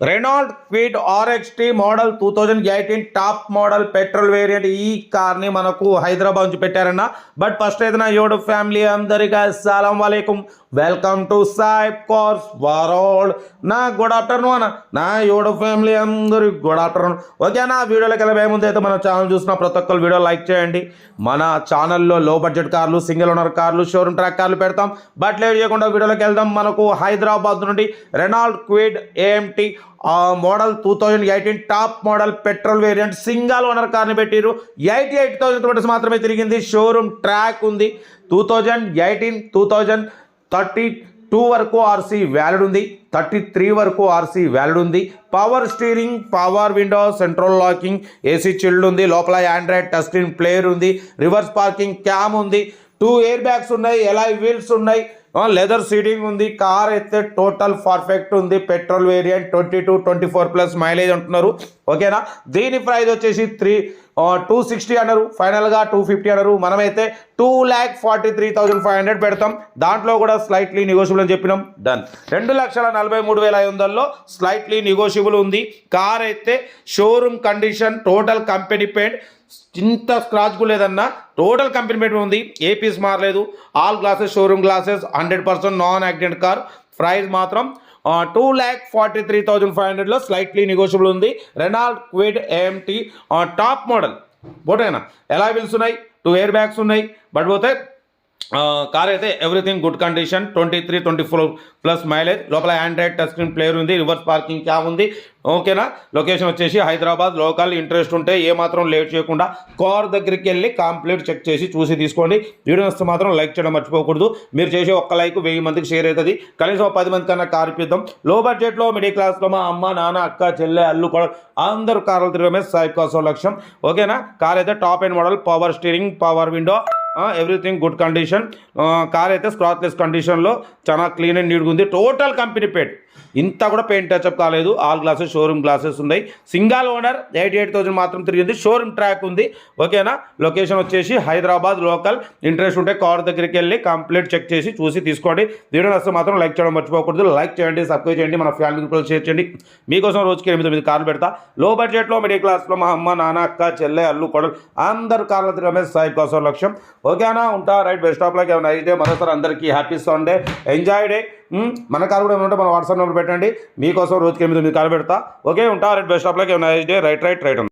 Renault quid RXT model 2018 top model petrol variant. ఈ కార్ని మనకు హైదరాబాద్ నుంచి పెట్టారన్న. బట్ ఫస్ట్ అయితే నా యూట్యూబ్ ఫ్యామిలీ అందరికీ అస్సలం వాలేకుమ్, వెల్కమ్ టు సాయిబ్ కార్స్ వరల్డ్. నా గుడ్ ఆఫ్టర్నూన్ అన్న. నా యూట్యూబ్ ఫ్యామిలీ అందరికి గుడ్ ఆఫ్టర్నూన్. ఓకేనా, వీడియోలోకి వెళ్ళే ముందు అయితే మన ఛానల్ చూసిన ప్రతి ఒక్కరు వీడియో లైక్ చేయండి. మన ఛానల్లో లో బడ్జెట్ కార్లు, సింగిల్ ఓనర్ కార్లు, షోరూమ్ ట్రాక్ కార్లు పెడతాం. బట్ లేట్ చేయకుండా వీడియోలోకి వెళ్దాం. మనకు హైదరాబాద్ నుండి Renault Kwid AMT model 2018 top model petrol variant single owner కార్ని పెట్టిరు. 88,000 కిలోమీటర్స్ మాత్రమే తిరిగింది. షోరూమ్ ట్రాక్ ఉంది. 2018 2032 వరకు ఆర్సీ వ్యాలిడ్ ఉంది. 33 వరకు ఆర్సీ వ్యాలిడ్ ఉంది. Power steering, power window, central locking, AC chilled ఉంది. లోపల ఆండ్రాయిడ్ టచ్ స్క్రీన్ ప్లేయర్ ఉంది. రివర్స్ పార్కింగ్ క్యామ్ ఉంది. 2 ఎయిర్ బ్యాగ్స్ ఉన్నాయి. ఎలాయ్ వీల్స్ ఉన్నాయి. లెదర్ సీటింగ్ ఉంది. కార్ అయితే టోటల్ పర్ఫెక్ట్ ఉంది. పెట్రోల్ వేరియంట్ 22-24+ మైలేజ్ అంటున్నారు. ఓకేనా, దీని ప్రైస్ వచ్చేసి 260 అన్నారు. ఫైనల్గా 250 అన్నారు. మనమైతే 2,43,500 పెడతాం. దాంట్లో కూడా స్లైట్లీ నెగోషియబుల్ అని చెప్పినాం. డన్. 2,43,500లో స్లైట్లీ నెగోషియబుల్ ఉంది. కార్ అయితే showroom condition, total company paint, ఇంత స్క్రాచ్ కూడా లేదన్నా. టోటల్ కంపెనీ పెయింట్ ఉంది. ఏ పీస్ మారలేదు. All glasses showroom glasses, 100% non accident car. Price మాత్రం 2,43,500లో స్లైట్లీ నెగోషియబుల్ ఉంది. Renault Kwid AMT top model. బోటేనా, ఎలా వీల్స్ ఉన్నాయి, 2 ఎయిర్ బ్యాగ్స్ ఉన్నాయి. బట్ పోతే కార్ అయితే ఎవ్రీథింగ్ గుడ్ కండిషన్. 23-24+ మైలేజ్. లోపల ఆండ్రాయిడ్ టచ్ స్క్రీన్ ప్లేయర్ ఉంది. రివర్స్ పార్కింగ్ క్యామ్ ఉంది. ఓకేనా, లొకేషన్ వచ్చేసి హైదరాబాద్. లోకల్. ఇంట్రెస్ట్ ఉంటే ఏమాత్రం లేట్ చేయకుండా కార్ దగ్గరికి వెళ్ళి కంప్లీట్ చెక్ చేసి చూసి తీసుకోండి. వీడియో వస్తే మాత్రం లైక్ చేయడం మర్చిపోకూడదు. మీరు చేసే ఒక్క లైక్ 1000 మందికి షేర్ అవుతుంది. కనీసం 10 మంది కన్నా కార్ ఇప్పిద్దాం. లో బడ్జెట్లో, మిడిల్ క్లాస్లో మా అమ్మ, నాన్న, అక్క, చెల్లె, అల్లు కూడా అందరూ కార్లు తిరగమే సాయిబ్ కార్స్ లక్ష్యం. ఓకేనా, కార్ అయితే top end model. Power steering, power window, everything good condition. Car అయితే స్క్రాచ్లెస్ కండిషన్లో చాలా క్లీన్ అండ్ నీట్గా ఉంది. టోటల్ కంపెనీ పెయింట్, ఇంత కూడా పెయింట్ టచ్అప్ కాలేదు. ఆల్ గ్లాసెస్ షోరూమ్ గ్లాసెస్ ఉన్నాయి. Single owner. 88,000 మాత్రం తిరిగింది. షోరూమ్ ట్రాక్ ఉంది. ఓకేనా, లొకేషన్ వచ్చేసి హైదరాబాద్ లోకల్. ఇంట్రెస్ట్ ఉంటే కార్ దగ్గరికి వెళ్ళి కంప్లీట్ చెక్ చేసి చూసి తీసుకోండి. వీడియో వస్తే మాత్రం లైక్ చేయడం మర్చిపోకూడదు. లైక్ చేయండి, సబ్స్క్రైబ్ చేయండి, మన ఫ్యామిలీ గ్రూప్లో షేర్ చేయండి. మీకోసం రోజుకి 8-9 కార్లు పెడతా. లో బడ్జెట్లో, మిడిల్ క్లాస్లో మా అమ్మ, నాన్న, అక్క, చెల్లె, అల్లు కొడలు అందరు కార్లు తిరగమే సాయిబ్ కోసం లక్ష్యం. ఓకేనా, ఉంటా. Right, best of luck. Nice day. మరోసారి అందరికీ హ్యాపీ సండే, ఎంజాయ్ డే. మన కార్ కూడా ఏమైనా ఉంటే మన వాట్సాప్ నెంబర్ పెట్టండి. మీకోసం రోజుకి 8-9 కార్లు పెడతా. ఓకే, ఉంటా. Right, best of luck. Nice day. Right.